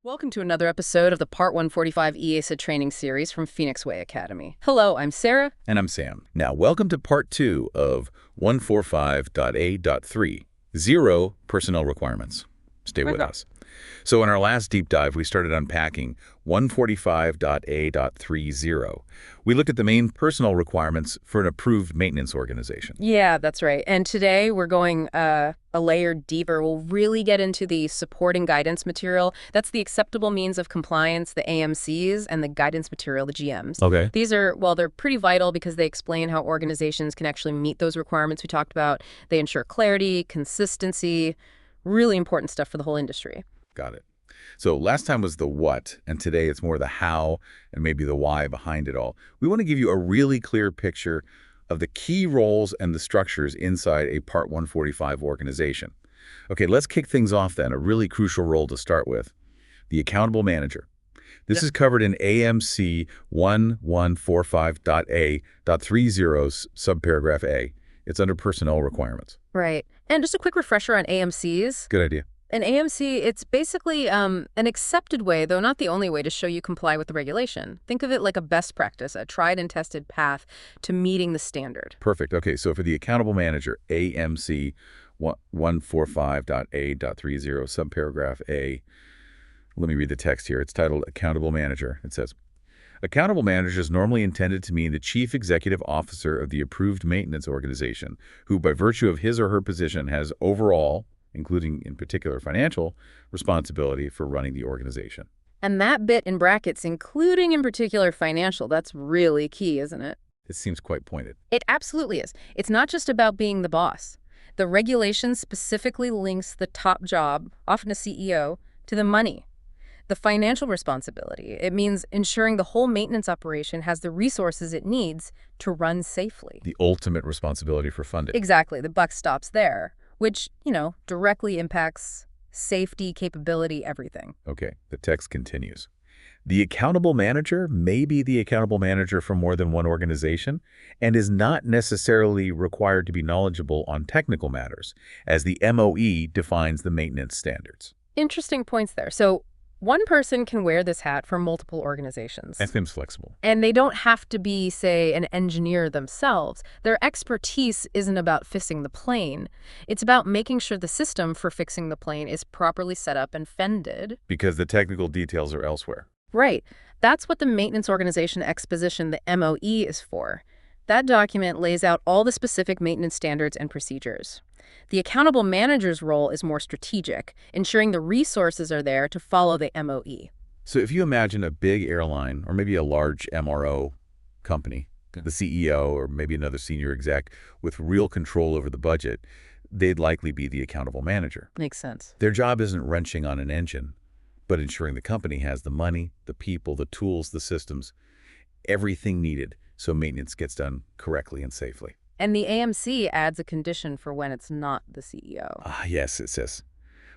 Welcome to another episode of the Part 145 EASA training series from Phoenix Way Academy. Hello, I'm Sarah. And I'm Sam. Now, welcome to Part 2 of 145.A.30, Zero Personnel Requirements. Stay with us. So in our last deep dive, we started unpacking 145.A.30. We looked at the main personnel requirements for an approved maintenance organization. Yeah, that's right. And today we're going a layer deeper. We'll really get into the supporting guidance material. That's the acceptable means of compliance, the AMCs, and the guidance material, the GMs. Okay. These are, well, they're pretty vital because they explain how organizations can actually meet those requirements we talked about. They ensure clarity, consistency, really important stuff for the whole industry. Got it. So last time was the what, and today it's more the how and maybe the why behind it all. We want to give you a really clear picture of the key roles and the structures inside a Part 145 organization. Okay, let's kick things off then. A really crucial role to start with, the accountable manager. This is covered in AMC 145.A.30 subparagraph A. It's under personnel requirements. Right. And just a quick refresher on AMCs. Good idea. An AMC, it's basically an accepted way, though not the only way, to show you comply with the regulation. Think of it like a best practice, a tried and tested path to meeting the standard. Perfect. Okay, so for the accountable manager, AMC 145.A.30 subparagraph A, let me read the text here. It's titled Accountable Manager. It says, accountable manager is normally intended to mean the chief executive officer of the approved maintenance organization, who by virtue of his or her position has overall, including in particular financial, responsibility for running the organization. And that bit in brackets, including in particular financial, that's really key, isn't it? It seems quite pointed. It absolutely is. It's not just about being the boss. The regulation specifically links the top job, often a CEO, to the money, the financial responsibility. It means ensuring the whole maintenance operation has the resources it needs to run safely. The ultimate responsibility for funding. Exactly. The buck stops there, which, directly impacts safety, capability, everything. Okay, the text continues. The accountable manager may be the accountable manager for more than one organization and is not necessarily required to be knowledgeable on technical matters, as the MOE defines the maintenance standards. Interesting points there. So one person can wear this hat for multiple organizations. That seems flexible. And they don't have to be, say, an engineer themselves. Their expertise isn't about fixing the plane. It's about making sure the system for fixing the plane is properly set up and fended. Because the technical details are elsewhere. Right. That's what the Maintenance Organization Exposition, the MOE, is for. That document lays out all the specific maintenance standards and procedures. The accountable manager's role is more strategic, ensuring the resources are there to follow the MOE. So if you imagine a big airline or maybe a large MRO company, the CEO or maybe another senior exec with real control over the budget, they'd likely be the accountable manager. Makes sense. Their job isn't wrenching on an engine, but ensuring the company has the money, the people, the tools, the systems, everything needed so maintenance gets done correctly and safely. And the AMC adds a condition for when it's not the CEO. Yes, it says.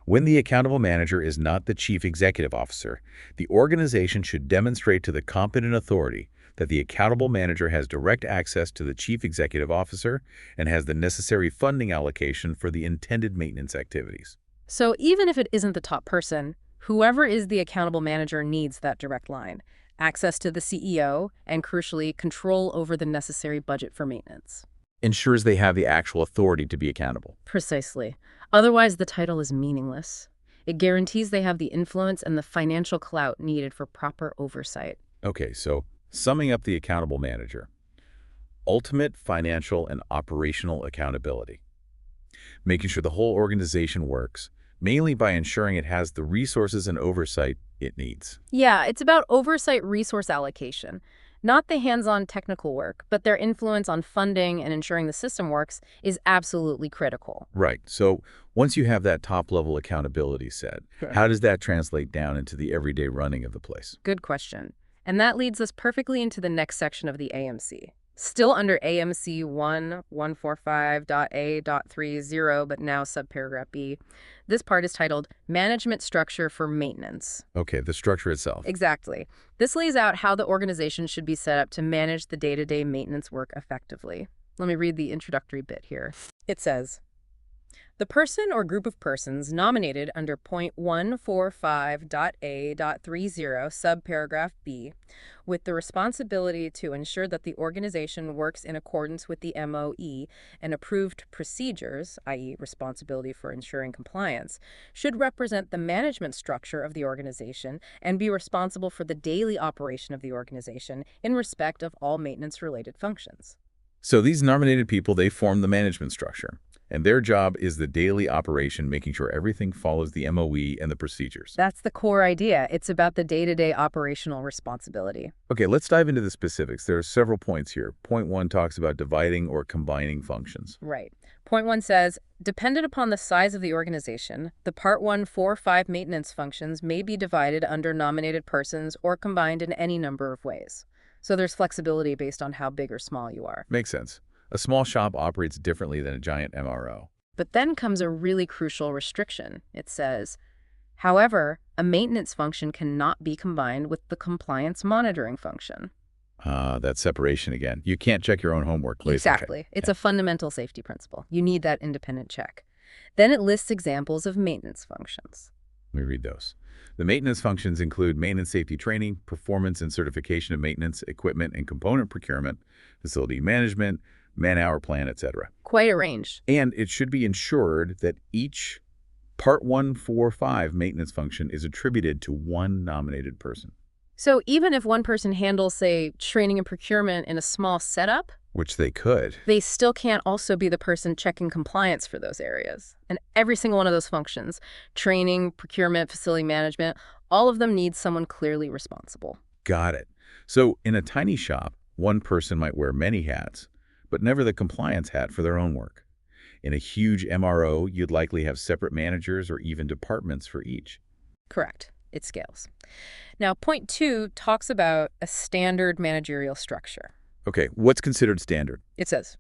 When the accountable manager is not the chief executive officer, the organization should demonstrate to the competent authority that the accountable manager has direct access to the chief executive officer and has the necessary funding allocation for the intended maintenance activities. So even if it isn't the top person, whoever is the accountable manager needs that direct line, access to the CEO, and crucially, control over the necessary budget for maintenance. Ensures they have the actual authority to be accountable. Precisely. Otherwise, the title is meaningless. It guarantees they have the influence and the financial clout needed for proper oversight. Okay, so summing up the accountable manager. Ultimate financial and operational accountability. Making sure the whole organization works, mainly by ensuring it has the resources and oversight it needs. Yeah, it's about oversight resource allocation. Not the hands-on technical work, but their influence on funding and ensuring the system works is absolutely critical. Right. So once you have that top-level accountability set, how does that translate down into the everyday running of the place? Good question. And that leads us perfectly into the next section of the AMC. Still under AMC 145.A.30, but now subparagraph B. This part is titled Management Structure for Maintenance. Okay, the structure itself. Exactly. This lays out how the organization should be set up to manage the day-to-day maintenance work effectively. Let me read the introductory bit here. It says, The person or group of persons nominated under point 145.A.30 subparagraph B with the responsibility to ensure that the organization works in accordance with the MOE and approved procedures, i.e. responsibility for ensuring compliance, should represent the management structure of the organization and be responsible for the daily operation of the organization in respect of all maintenance-related functions. So these nominated people, they form the management structure. And their job is the daily operation, making sure everything follows the MOE and the procedures. That's the core idea. It's about the day-to-day operational responsibility. Okay, let's dive into the specifics. There are several points here. Point 1 talks about dividing or combining functions. Right. Point 1 says, dependent upon the size of the organization, the Part 145 maintenance functions may be divided under nominated persons or combined in any number of ways. So there's flexibility based on how big or small you are. Makes sense. A small shop operates differently than a giant MRO. But then comes a really crucial restriction. It says, however, a maintenance function cannot be combined with the compliance monitoring function. That separation again. You can't check your own homework, please. Exactly. Okay. It's a fundamental safety principle. You need that independent check. Then it lists examples of maintenance functions. Let me read those. The maintenance functions include maintenance safety training, performance and certification of maintenance, equipment and component procurement, facility management, man-hour plan, etc. Quite a range. And it should be ensured that each Part 145 maintenance function is attributed to one nominated person. So even if one person handles, say, training and procurement in a small setup, Which they could. they still can't also be the person checking compliance for those areas. And every single one of those functions, training, procurement, facility management, all of them need someone clearly responsible. Got it. So in a tiny shop, one person might wear many hats, but never the compliance hat for their own work. In a huge MRO, you'd likely have separate managers or even departments for each. Correct. It scales. Now, point 2 talks about a standard managerial structure. Okay, what's considered standard? It says,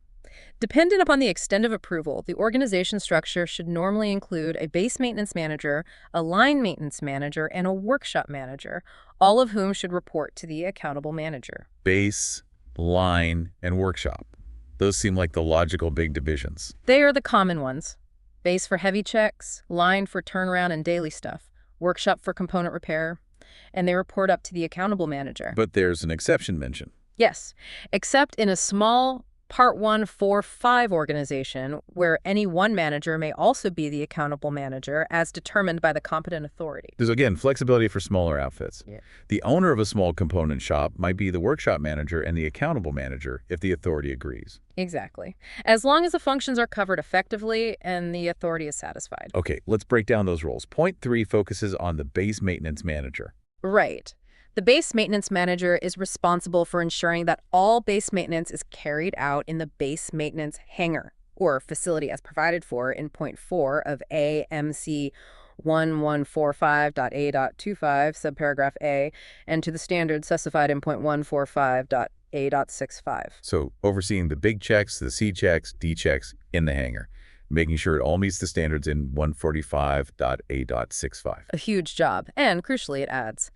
dependent upon the extent of approval, the organization structure should normally include a base maintenance manager, a line maintenance manager, and a workshop manager, all of whom should report to the accountable manager. Base, line, and workshop. Those seem like the logical big divisions. They are the common ones. Base for heavy checks, line for turnaround and daily stuff, workshop for component repair, and they report up to the accountable manager. But there's an exception mentioned. Yes, except in a small Part 145 organization where any one manager may also be the accountable manager as determined by the competent authority. There's, again, flexibility for smaller outfits. Yeah. The owner of a small component shop might be the workshop manager and the accountable manager if the authority agrees. Exactly. As long as the functions are covered effectively and the authority is satisfied. Okay, let's break down those roles. Point 3 focuses on the base maintenance manager. Right. The base maintenance manager is responsible for ensuring that all base maintenance is carried out in the base maintenance hangar or facility as provided for in point 4 of AMC1 145.A.25 subparagraph A and to the standards specified in point 145.A.65. So overseeing the big checks, the C checks, D checks in the hangar, making sure it all meets the standards in 145.A.65. A huge job, and crucially it adds,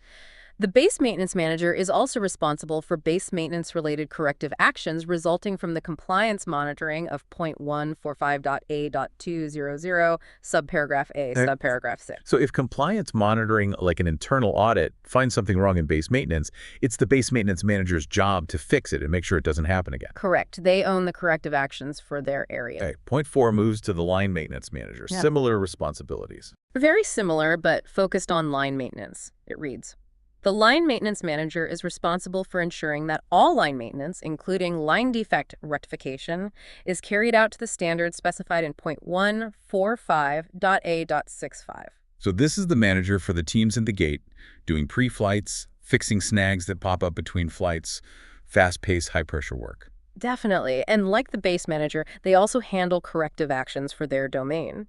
the base maintenance manager is also responsible for base maintenance-related corrective actions resulting from the compliance monitoring of point 145.A.200, subparagraph A, subparagraph 6. So if compliance monitoring, like an internal audit, finds something wrong in base maintenance, it's the base maintenance manager's job to fix it and make sure it doesn't happen again. Correct. They own the corrective actions for their area. Okay. Point 4 moves to the line maintenance manager. Yeah. Similar responsibilities. Very similar, but focused on line maintenance. It reads, the line maintenance manager is responsible for ensuring that all line maintenance, including line defect rectification, is carried out to the standards specified in point 145.A.65. So this is the manager for the teams in the gate, doing pre-flights, fixing snags that pop up between flights, fast-paced, high-pressure work. Definitely. And like the base manager, they also handle corrective actions for their domain.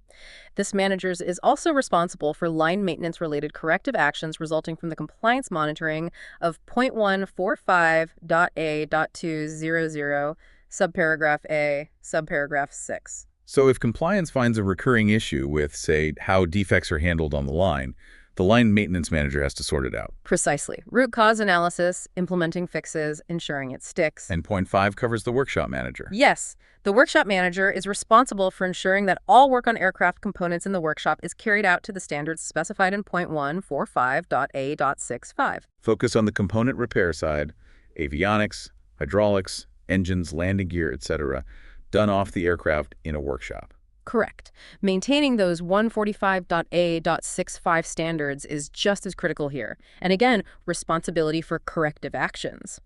This manager is also responsible for line maintenance-related corrective actions resulting from the compliance monitoring of point 145.A.200, subparagraph A, subparagraph 6. So if compliance finds a recurring issue with, say, how defects are handled on the line, The line maintenance manager has to sort it out. Precisely. Root cause analysis, implementing fixes, ensuring it sticks. And point 5 covers the workshop manager. Yes, the workshop manager is responsible for ensuring that all work on aircraft components in the workshop is carried out to the standards specified in point 145.A.65. Focus on the component repair side, avionics, hydraulics, engines, landing gear, etc., done off the aircraft in a workshop. Correct. Maintaining those 145.A.65 standards is just as critical here. And again, responsibility for corrective actions.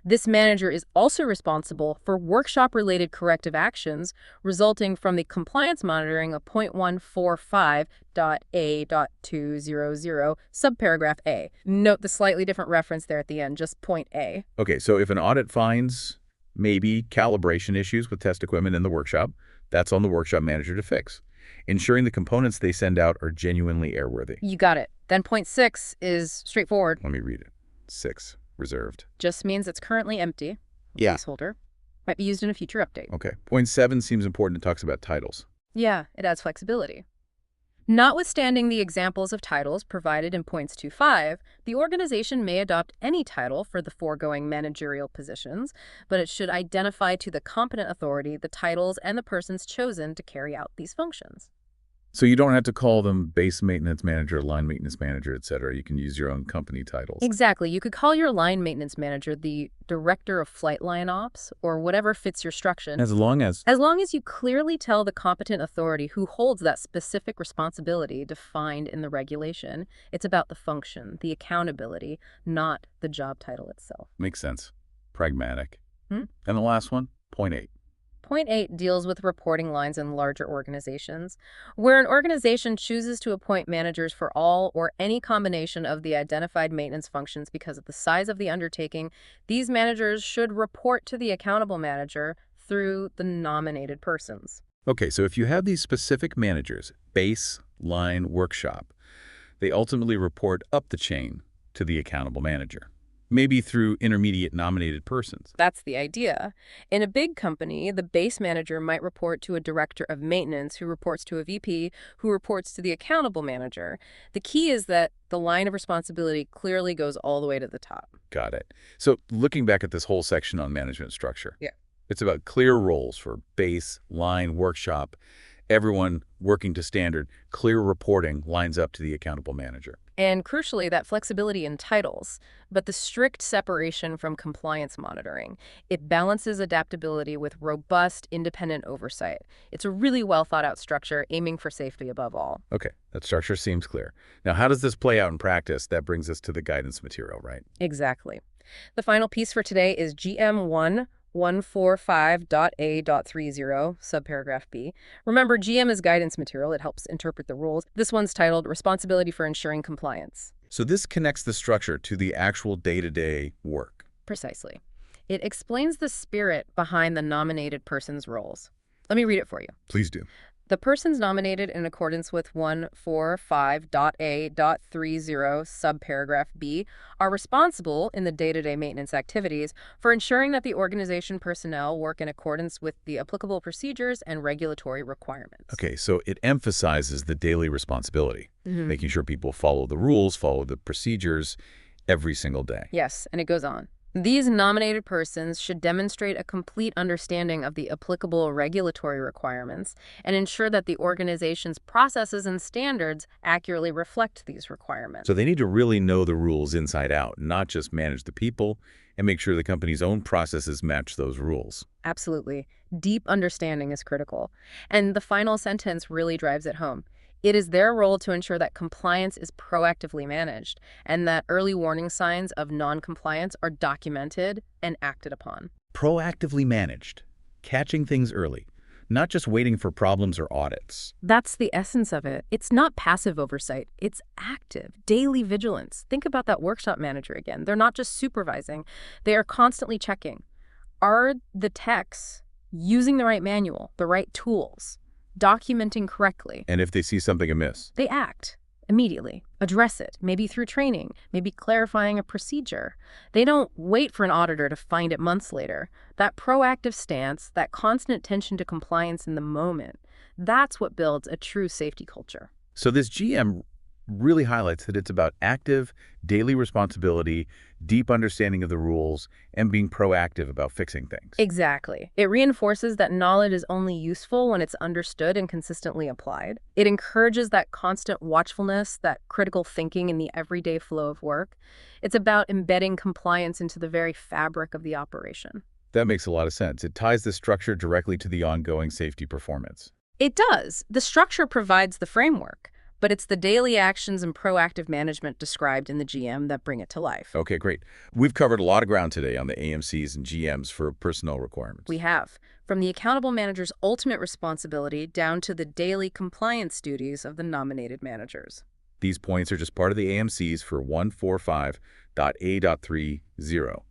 This manager is also responsible for workshop-related corrective actions resulting from the compliance monitoring of point 145.A.200, subparagraph A. Note the slightly different reference there at the end, just point A. Okay, so if an audit finds maybe calibration issues with test equipment in the workshop, that's on the workshop manager to fix, ensuring the components they send out are genuinely airworthy. You got it. Then point 6 is straightforward. Let me read it. 6, reserved. Just means it's currently empty. Yeah. Placeholder. Might be used in a future update. Okay. Point 7 seems important. It talks about titles. Yeah, it adds flexibility. Notwithstanding the examples of titles provided in points 2.5, the organization may adopt any title for the foregoing managerial positions, but it should identify to the competent authority the titles and the persons chosen to carry out these functions. So you don't have to call them base maintenance manager, line maintenance manager, etc. You can use your own company titles. Exactly. You could call your line maintenance manager the director of flight line ops or whatever fits your structure. As long as you clearly tell the competent authority who holds that specific responsibility defined in the regulation. It's about the function, the accountability, not the job title itself. Makes sense. Pragmatic. And the last one, point 8. Point 8 deals with reporting lines in larger organizations, where an organization chooses to appoint managers for all or any combination of the identified maintenance functions because of the size of the undertaking. These managers should report to the accountable manager through the nominated persons. Okay, so if you have these specific managers, base, line, workshop, they ultimately report up the chain to the accountable manager. Maybe through intermediate nominated persons. That's the idea. In a big company, the base manager might report to a director of maintenance who reports to a VP who reports to the accountable manager. The key is that the line of responsibility clearly goes all the way to the top. Got it. So looking back at this whole section on management structure, it's about clear roles for base, line, workshop, everyone working to standard, clear reporting lines up to the accountable manager. And crucially, that flexibility in titles, but the strict separation from compliance monitoring. It balances adaptability with robust, independent oversight. It's a really well thought out structure aiming for safety above all. Okay, that structure seems clear. Now, how does this play out in practice? That brings us to the guidance material, right? Exactly. The final piece for today is GM1 145.A.30, subparagraph B. Remember, GM is guidance material. It helps interpret the rules. This one's titled Responsibility for Ensuring Compliance. So this connects the structure to the actual day-to-day work. Precisely. It explains the spirit behind the nominated person's roles. Let me read it for you. Please do. The persons nominated in accordance with 145.A.30, subparagraph B, are responsible in the day-to-day maintenance activities for ensuring that the organization personnel work in accordance with the applicable procedures and regulatory requirements. Okay, so it emphasizes the daily responsibility, making sure people follow the rules, follow the procedures every single day. Yes, and it goes on. These nominated persons should demonstrate a complete understanding of the applicable regulatory requirements and ensure that the organization's processes and standards accurately reflect these requirements. So they need to really know the rules inside out, not just manage the people and make sure the company's own processes match those rules. Absolutely. Deep understanding is critical. And the final sentence really drives it home. It is their role to ensure that compliance is proactively managed and that early warning signs of non-compliance are documented and acted upon. Proactively managed, catching things early, not just waiting for problems or audits. That's the essence of it. It's not passive oversight. It's active, daily vigilance. Think about that workshop manager again. They're not just supervising. They are constantly checking. Are the techs using the right manual, the right tools? Documenting correctly. And if they see something amiss, they act immediately, address it, maybe through training, maybe clarifying a procedure. They don't wait for an auditor to find it months later. That proactive stance, that constant attention to compliance in the moment, that's what builds a true safety culture. So this GM really highlights that it's about active, daily responsibility, deep understanding of the rules, and being proactive about fixing things. Exactly. It reinforces that knowledge is only useful when it's understood and consistently applied. It encourages that constant watchfulness, that critical thinking in the everyday flow of work. It's about embedding compliance into the very fabric of the operation. That makes a lot of sense. It ties the structure directly to the ongoing safety performance. It does. The structure provides the framework, but it's the daily actions and proactive management described in the GM that bring it to life. Okay, great. We've covered a lot of ground today on the AMCs and GMs for personnel requirements. We have, from the accountable manager's ultimate responsibility down to the daily compliance duties of the nominated managers. These points are just part of the AMCs for 145.A.30.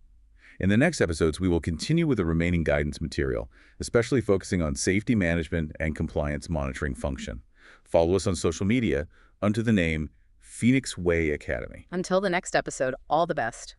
In the next episodes, we will continue with the remaining guidance material, especially focusing on safety management and compliance monitoring function. Follow us on social media under the name Phoenix Way Academy. Until the next episode, all the best.